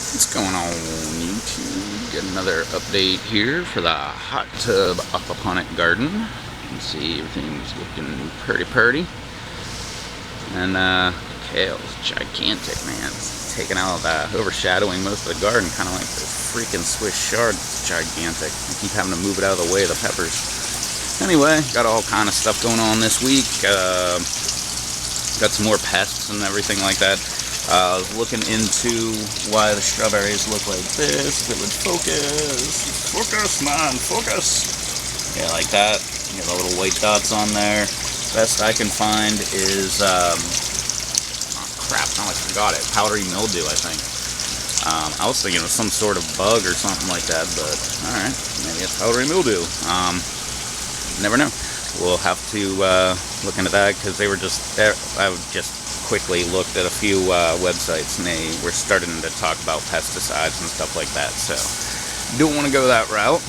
What's going on, YouTube? Get another update here for the hot tub aquaponic garden. You can see everything's looking pretty. And kale's gigantic, man. It's taking out, overshadowing most of the garden, kind of like the freaking Swiss chard. It's gigantic. I keep having to move it out of the way of the peppers. Anyway, got all kind of stuff going on this week. Got some more pests and everything like that. I was looking into why the strawberries look like this. If it would focus. Focus, man, focus. Yeah, like that. You got the little white dots on there. Best I can find is, oh crap, now I forgot it. Powdery mildew, I think. I was thinking it was some sort of bug or something like that, but alright, maybe it's powdery mildew. Never know. We'll have to look into that because they were just there. I just quickly looked at a few websites and they were starting to talk about pesticides and stuff like that, so don't want to go that route.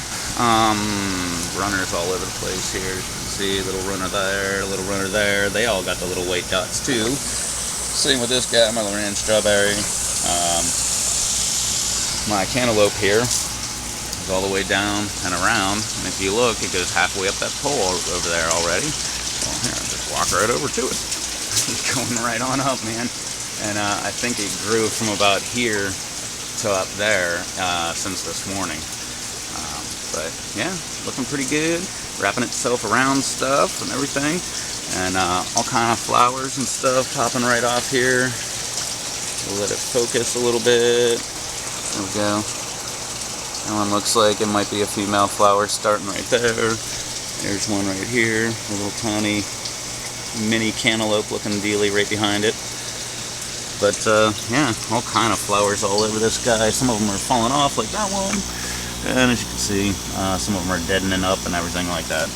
Runners all over the place here, as you can see. Little runner there, little runner there. They all got the little white dots too. Same with this guy, my Lorraine strawberry. My cantaloupe here is all the way down and around, and if you look, it goes halfway up that pole over there already. Well, here, I'll just walk right over to it. It's going right on up, man. And I think it grew from about here to up there since this morning. But yeah, looking pretty good. Wrapping itself around stuff and everything. And all kind of flowers and stuff popping right off here. We'll let it focus a little bit. There we go. That one looks like it might be a female flower starting right there. There's one right here, a little tiny mini cantaloupe looking dealy right behind it. But yeah, all kind of flowers all over this guy. Some of them are falling off like that one. And as you can see, some of them are deadening up and everything like that.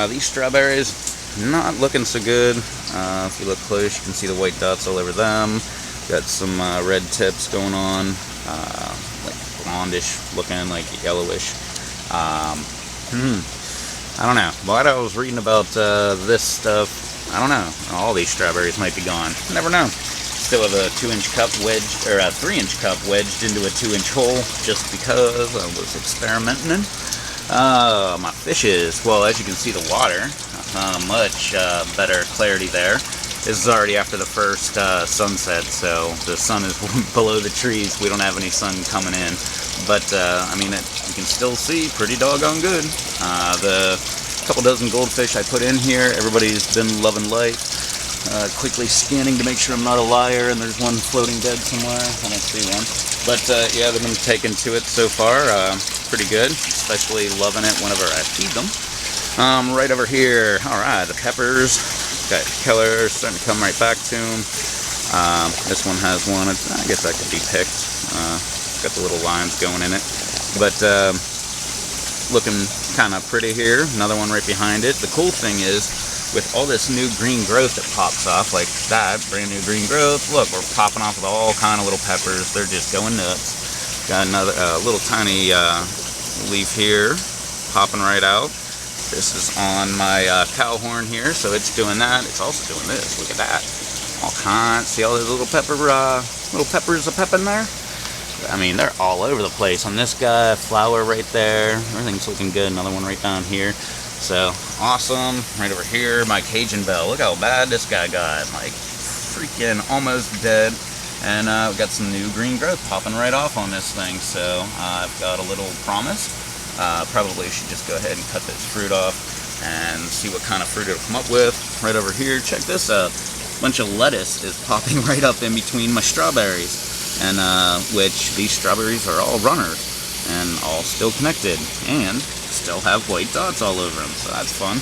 These strawberries, not looking so good. If you look close, you can see the white dots all over them. Got some red tips going on, like blondish looking, like yellowish. I don't know. While I was reading about this stuff, I don't know. All these strawberries might be gone. Never know. Still have a 2-inch cup wedged, or a 3-inch cup wedged into a 2-inch hole, just because I was experimenting. My fishes. Well, as you can see, the water, much better clarity there. This is already after the first sunset, so the sun is below the trees. We don't have any sun coming in. But, I mean, you can still see pretty doggone good. The couple dozen goldfish I put in here, everybody's been loving life. Quickly scanning to make sure I'm not a liar, and there's one floating dead somewhere. I don't see one. But, yeah, they've been taken to it so far. Pretty good, especially loving it whenever I feed them. Right over here, alright, the peppers. Got color starting to come right back to them. This one has one. I guess that could be picked. Got the little lines going in it. But looking kind of pretty here. Another one right behind it. The cool thing is, with all this new green growth that pops off, like that, brand new green growth, look, we're popping off with all kind of little peppers. They're just going nuts. Got another little tiny leaf here, popping right out. This is on my cow horn here, so it's doing that. It's also doing this. Look at that. All kinds. See all those little peppers a-pepping there? I mean, they're all over the place. On this guy, a flower right there. Everything's looking good. Another one right down here. So, awesome. Right over here, my Cajun bell. Look how bad this guy got. Like, freaking almost dead. And we've got some new green growth popping right off on this thing. So, I've got a little promise. Probably should just go ahead and cut this fruit off and see what kind of fruit it'll come up with. Right over here, check this out. A bunch of lettuce is popping right up in between my strawberries, and which these strawberries are all runners and all still connected and still have white dots all over them, so that's fun.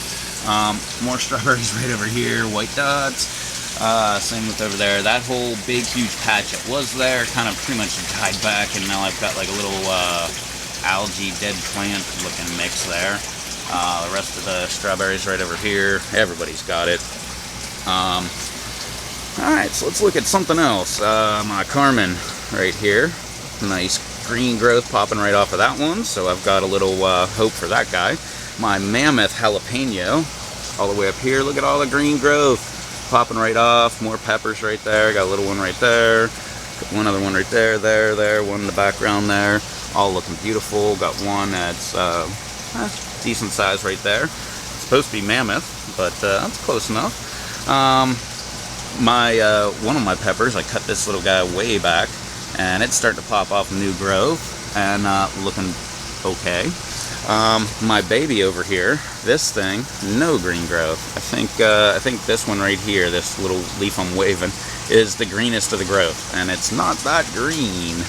More strawberries right over here, white dots. Same with over there. That whole big huge patch that was there kind of pretty much died back, and now I've got like a little algae dead plant looking mix there. The rest of the strawberries right over here, everybody's got it. Alright, so let's look at something else. My Carmen right here, nice green growth popping right off of that one, so I've got a little hope for that guy. My Mammoth jalapeno all the way up here, look at all the green growth popping right off. More peppers right there, got a little one right there. one other one right there, one in the background there, all looking beautiful. Got one that's decent size right there. It's supposed to be mammoth, but that's close enough. One of my peppers, I cut this little guy way back, and it's starting to pop off new growth and looking okay. My baby over here, this thing, no green growth. I think this one right here, this little leaf I'm waving, is the greenest of the growth, and it's not that green,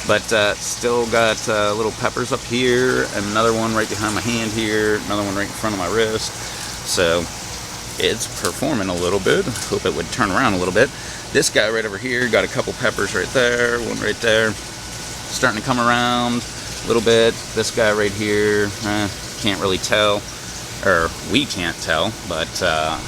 but still got little peppers up here, and another one right behind my hand here, another one right in front of my wrist. So it's performing a little bit. Hope it would turn around a little bit. This guy right over here got a couple peppers right there, one right there, starting to come around a little bit. This guy right here, can't really tell, or we can't tell, but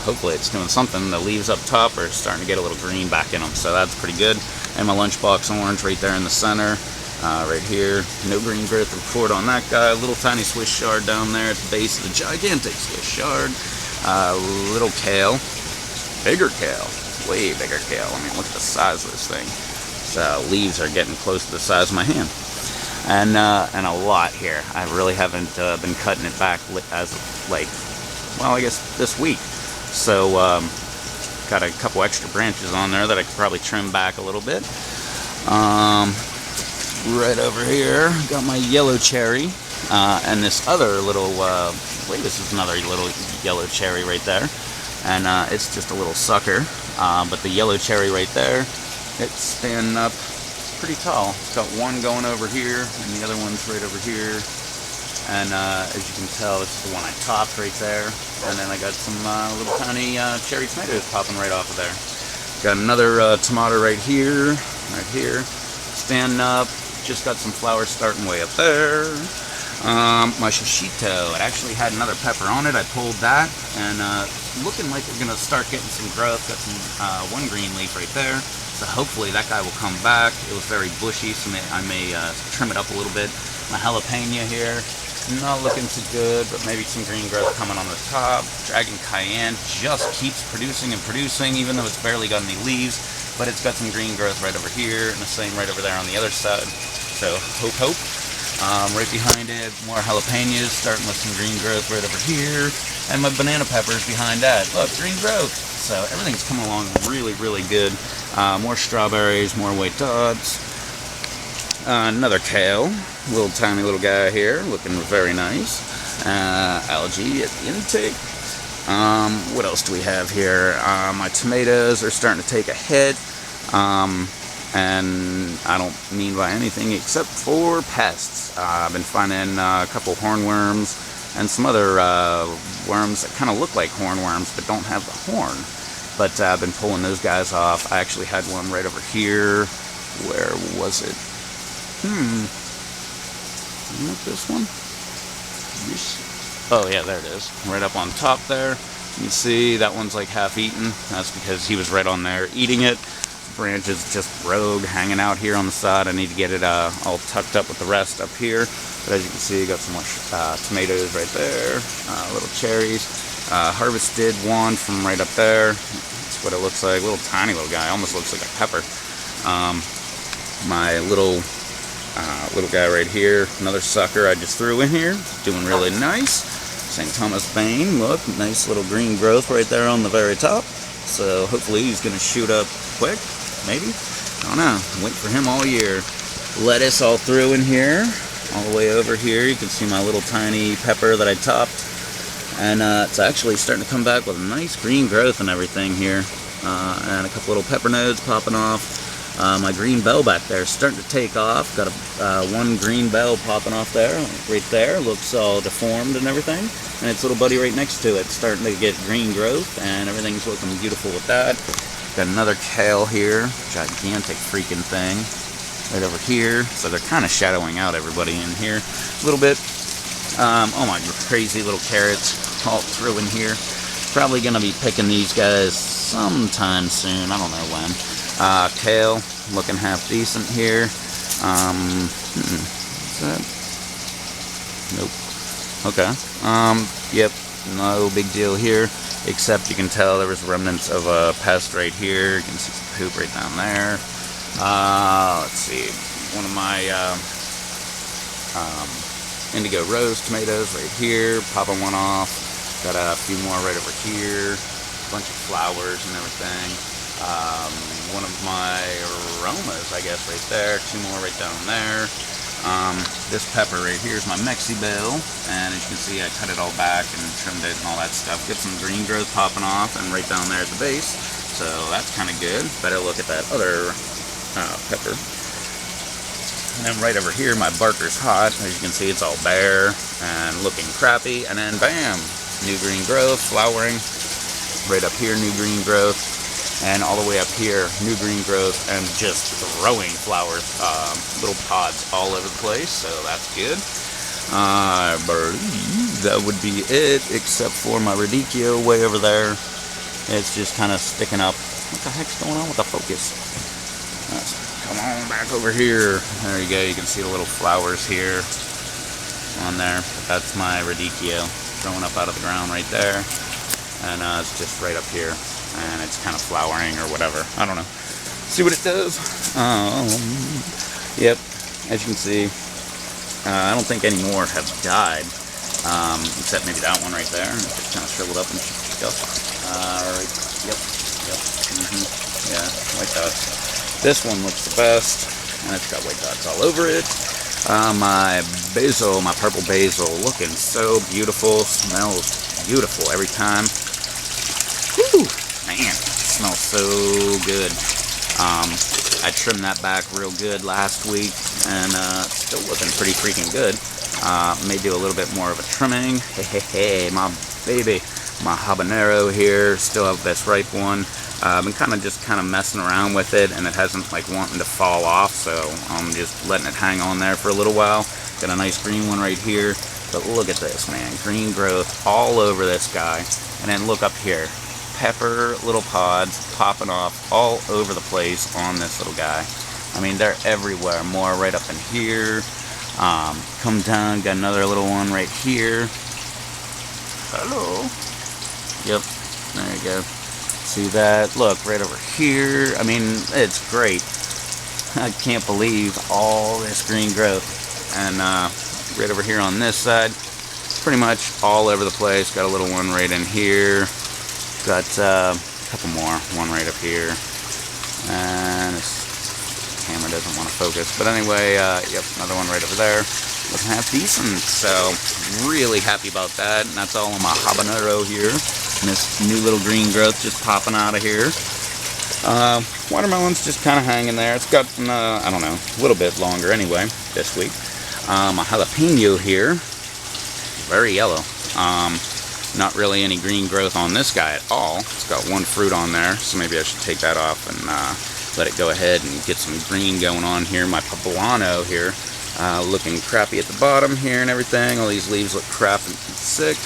hopefully it's doing something. The leaves up top are starting to get a little green back in them, so that's pretty good. And my lunchbox orange right there in the center, right here, no green growth to report on that guy. Little tiny Swiss chard down there at the base of the gigantic Swiss chard. Little kale, bigger kale, way bigger kale. I mean, look at the size of this thing. So leaves are getting close to the size of my hand. And a lot here. I really haven't been cutting it back as like, well, I guess this week. So got a couple extra branches on there that I could probably trim back a little bit. Right over here, got my yellow cherry, and this other little, this is another little yellow cherry right there, and it's just a little sucker. But the yellow cherry right there, it's standing up pretty tall. It's got one going over here, and the other one's right over here. And as you can tell, it's the one I topped right there. And then I got some little tiny cherry tomatoes popping right off of there. Got another tomato right here, standing up. Just got some flowers starting way up there. My shishito, it actually had another pepper on it. I pulled that, and looking like we're gonna start getting some growth. Got some one green leaf right there. So hopefully that guy will come back. It was very bushy, so I may trim it up a little bit. My jalapeno here, not looking too good, but maybe some green growth coming on the top. Dragon cayenne just keeps producing and producing, even though it's barely got any leaves. But it's got some green growth right over here, and the same right over there on the other side. So hope. Right behind it, more jalapenos, starting with some green growth right over here. And my banana peppers behind that. Look, green growth. So everything's coming along really, really good. More strawberries, more white dots. Another kale, little tiny little guy here, looking very nice. Algae at the intake. What else do we have here? My tomatoes are starting to take a hit. And I don't mean by anything except for pests. I've been finding a couple hornworms and some other worms that kind of look like hornworms but don't have the horn. But I've been pulling those guys off. I actually had one right over here. Where was it? Not this one? Oh yeah, there it is. Right up on top there. You can see that one's like half eaten. That's because he was right on there eating it. Branches just rogue hanging out here on the side. I need to get it all tucked up with the rest up here. But as you can see, got some more tomatoes right there, little cherries. Harvested one from right up there. That's what it looks like. Little tiny little guy, almost looks like a pepper. My little guy right here, another sucker I just threw in here, doing really nice. St. Thomas Bane, look, nice little green growth right there on the very top. So hopefully he's gonna shoot up quick. Maybe? I don't know. Wait for him all year. Lettuce all through in here. All the way over here. You can see my little tiny pepper that I topped. And it's actually starting to come back with a nice green growth and everything here. And a couple little pepper nodes popping off. My green bell back there is starting to take off. Got one green bell popping off there. Right there. Looks all deformed and everything. And its little buddy right next to it starting to get green growth. And everything's looking beautiful with that. Got another kale here, gigantic freaking thing, right over here. So they're kind of shadowing out everybody in here a little bit. Oh my crazy little carrots all through in here. Probably gonna be picking these guys sometime soon. I don't know when. Kale, looking half decent here. Is that? Nope. Okay. Yep. No big deal here. Except you can tell there was remnants of a pest right here. You can see some poop right down there. Let's see, one of my indigo rose tomatoes right here, popping one off. Got a few more right over here, a bunch of flowers and everything. One of my aromas, I guess, right there, 2 more right down there. This pepper right here is my Mexi Bell, and as you can see, I cut it all back and trimmed it and all that stuff. Get some green growth popping off, and right down there at the base, so that's kind of good. Better look at that other pepper. And then right over here, my Barker's Hot. As you can see, it's all bare and looking crappy, and then bam, new green growth, flowering. Right up here, new green growth. And all the way up here, new green growth and just throwing flowers, little pods all over the place, so that's good. I believe that would be it, except for my radicchio way over there. It's just kind of sticking up. What the heck's going on with the focus? Come on back over here. There you go, you can see the little flowers here on there. That's my radicchio throwing up out of the ground right there. And it's just right up here. And it's kind of flowering or whatever. I don't know. See what it does. Yep, as you can see, I don't think any more have died, except maybe that one right there. It's just kind of shriveled up and stuff. Yep. Yeah, white dots. This one looks the best, and it's got white dots all over it. My basil, my purple basil, looking so beautiful. Smells beautiful every time. Whew. Man, it smells so good. I trimmed that back real good last week, and it's still looking pretty freaking good. May do a little bit more of a trimming. Hey, my baby, my habanero here, still have this ripe one. I've been kind of messing around with it, and it hasn't like wanting to fall off, so I'm just letting it hang on there for a little while. Got a nice green one right here, but look at this, man, green growth all over this guy. And then look up here. Pepper little pods popping off all over the place on this little guy. I mean, they're everywhere. More right up in here. Come down, got another little one right here. Hello. Yep, there you go. See that? Look, right over here. I mean, it's great. I can't believe all this green growth. And right over here on this side, pretty much all over the place. Got a little one right in here. Got a couple more, one right up here, and this camera doesn't want to focus, but anyway, yep, another one right over there, looking half decent, so really happy about that. And that's all on my habanero here, and this new little green growth just popping out of here. Watermelon's just kind of hanging there. It's gotten, I don't know, a little bit longer anyway this week. My jalapeno here, very yellow. Not really any green growth on this guy at all. It's got one fruit on there, so maybe I should take that off and let it go ahead and get some green going on here. My poblano here, looking crappy at the bottom here and everything. All these leaves look crap and sick.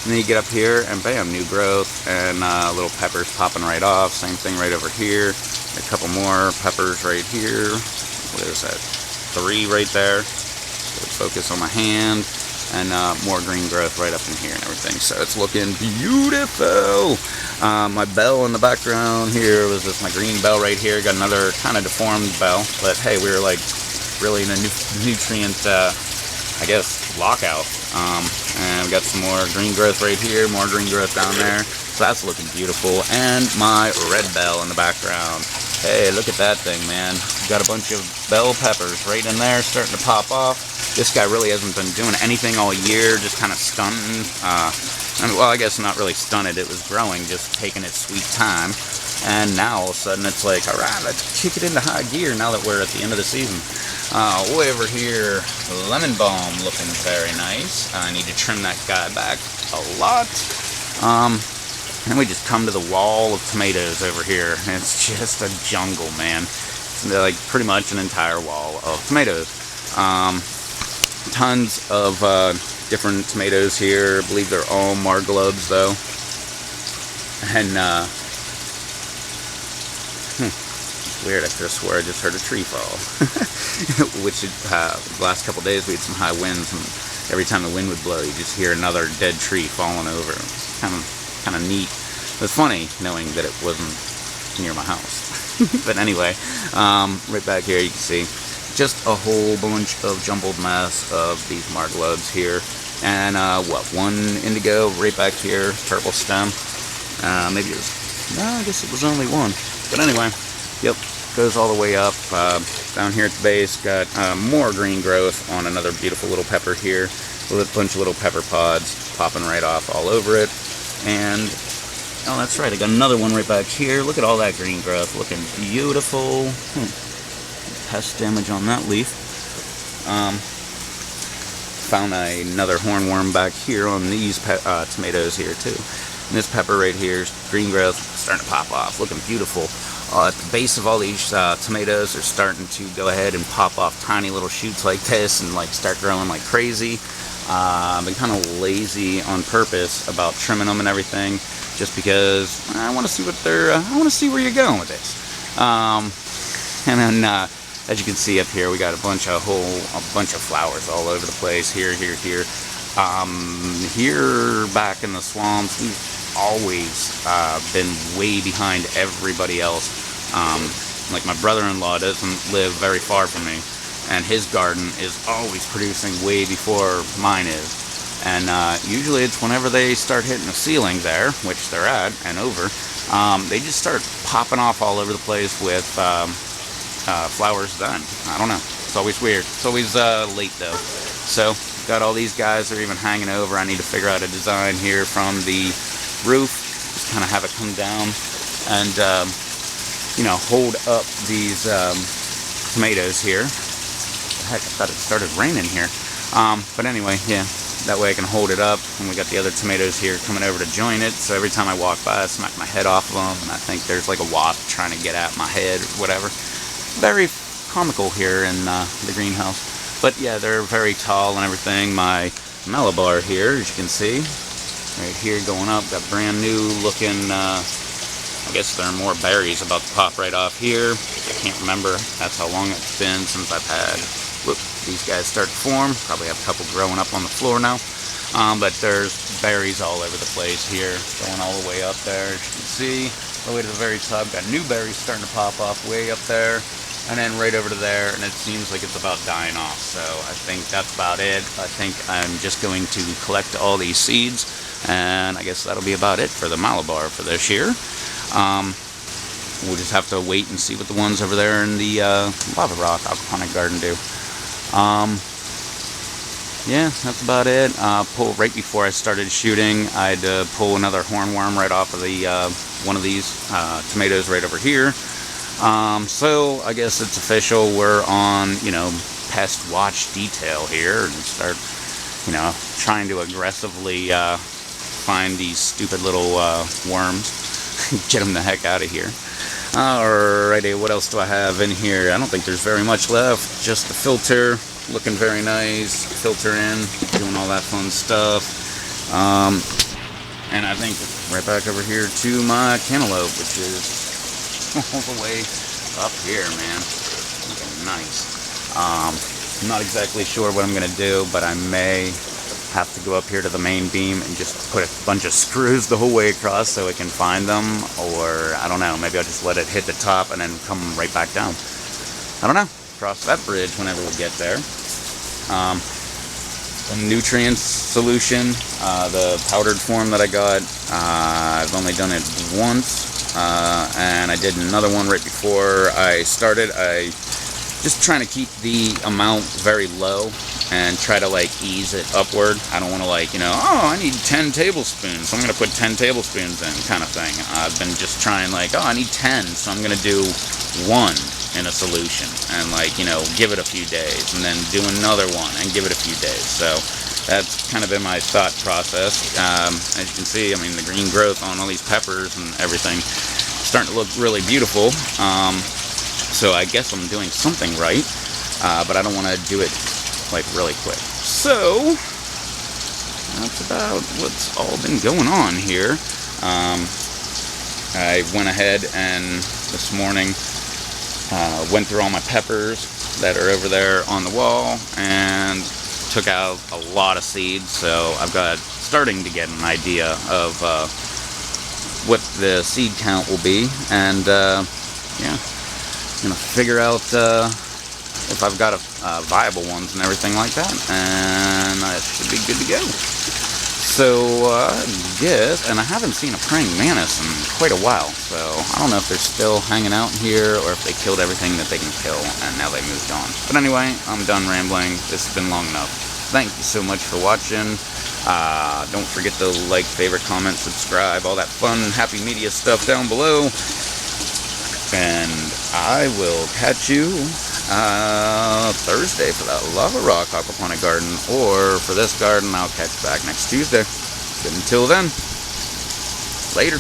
And then you get up here and bam, new growth and little peppers popping right off. Same thing right over here. A couple more peppers right here. What is that? 3 right there. So focus on my hand. And more green growth right up in here and everything, so it's looking beautiful. My bell in the background here was just my green bell right here. Got another kind of deformed bell, but hey, we were like really in a nutrient, I guess, lockout. And we got some more green growth right here, more green growth down there, so that's looking beautiful. And my red bell in the background. Hey, look at that thing, man. Got a bunch of bell peppers right in there starting to pop off. This guy really hasn't been doing anything all year, just kind of stunting. Well, I guess not really stunted. It was growing, just taking its sweet time. And now all of a sudden it's like, all right, let's kick it into high gear now that we're at the end of the season. Way over here, lemon balm looking very nice. I need to trim that guy back a lot. And we just come to the wall of tomatoes over here. It's just a jungle, man. It's like pretty much an entire wall of tomatoes. Tons of different tomatoes here. I believe they're all Marglobes though. And it's weird, I could have swore I just heard a tree fall. Which the last couple days we had some high winds, and every time the wind would blow you just hear another dead tree falling over. It was kind of neat. It was funny knowing that it wasn't near my house. But anyway, right back here you can see just a whole bunch of jumbled mess of these margalodes here. And one indigo right back here, purple stem. Maybe it was, no, I guess it was only one. But anyway, yep, goes all the way up. Down here at the base, got more green growth on another beautiful little pepper here. A bunch of little pepper pods popping right off all over it. And, oh, that's right, I got another one right back here. Look at all that green growth, looking beautiful. Pest damage on that leaf. Found another hornworm back here on these tomatoes here too. And this pepper right here is green growth, starting to pop off, looking beautiful. At the base of all these tomatoes, they're starting to go ahead and pop off tiny little shoots like this and like start growing like crazy. I've been kind of lazy on purpose about trimming them and everything, just because I want to see what they're. I want to see where you're going with this. And then, as you can see up here, we got a bunch of flowers all over the place. Here. Here back in the swamps, we've always been way behind everybody else. Like my brother-in-law doesn't live very far from me, and his garden is always producing way before mine is. And usually it's whenever they start hitting the ceiling there, which they're at and over, they just start popping off all over the place with flowers then. I don't know. It's always weird. It's always late though. So got all these guys that are even hanging over. I need to figure out a design here from the roof. Just kind of have it come down and hold up these tomatoes here. Heck, I thought it started raining here. But anyway, yeah, that way I can hold it up. And we got the other tomatoes here coming over to join it. So every time I walk by, I smack my head off of them, and I think there's like a wasp trying to get at my head or whatever. Very comical here in the greenhouse. But yeah, they're very tall and everything. My Malabar here, as you can see, right here going up, got brand new looking, I guess there are more berries about to pop right off here. I can't remember. That's how long it's been since I've had, these guys start to form. Probably have a couple growing up on the floor now. But there's berries all over the place here, going all the way up there, as you can see. All the way to the very top, got new berries starting to pop off way up there. And then right over to there, and it seems like it's about dying off. So I think that's about it. I think I'm just going to collect all these seeds, and I guess that'll be about it for the Malabar for this year. We'll just have to wait and see what the ones over there in the Lava Rock Aquaponic garden do. Yeah, that's about it. Right before I started shooting, I had to pull another hornworm right off of the one of these tomatoes right over here. So I guess it's official. We're on, pest watch detail here, and start, trying to aggressively find these stupid little worms, get them the heck out of here. Alrighty, what else do I have in here? I don't think there's very much left. Just the filter, looking very nice. Filter in, doing all that fun stuff. And I think right back over here to my cantaloupe, which is all the way up here, man. Looking nice. I'm not exactly sure what I'm going to do, but I may have to go up here to the main beam and just put a bunch of screws the whole way across so it can find them, or I don't know, maybe I'll just let it hit the top and then come right back down. I don't know. Cross that bridge whenever we get there. The nutrient solution, the powdered form that I got, I've only done it once. And I did another one right before I started. I just trying to keep the amount very low and try to ease it upward. I don't want to oh, I need 10 tablespoons, so I'm going to put 10 tablespoons in kind of thing. I've been just trying oh, I need 10, so I'm going to do 1 in a solution and give it a few days, and then do another one and give it a few days. So that's kind of been my thought process. As you can see, I mean, the green growth on all these peppers and everything starting to look really beautiful. So I guess I'm doing something right, but I don't want to do it really quick. So that's about what's all been going on here. I went ahead and this morning went through all my peppers that are over there on the wall and took out a lot of seeds, so I've got starting to get an idea of what the seed count will be, and yeah, Gonna figure out if I've got viable ones and everything like that, and I should be good to go. So, and I haven't seen a praying mantis in quite a while, so I don't know if they're still hanging out here or if they killed everything that they can kill and now they moved on. But anyway, I'm done rambling. This has been long enough. Thank you so much for watching. Don't forget to like, favorite, comment, subscribe, all that fun, happy media stuff down below. And I will catch you Thursday for that lava rock aquaponic garden, or for this garden I'll catch back next Tuesday. But until then, later.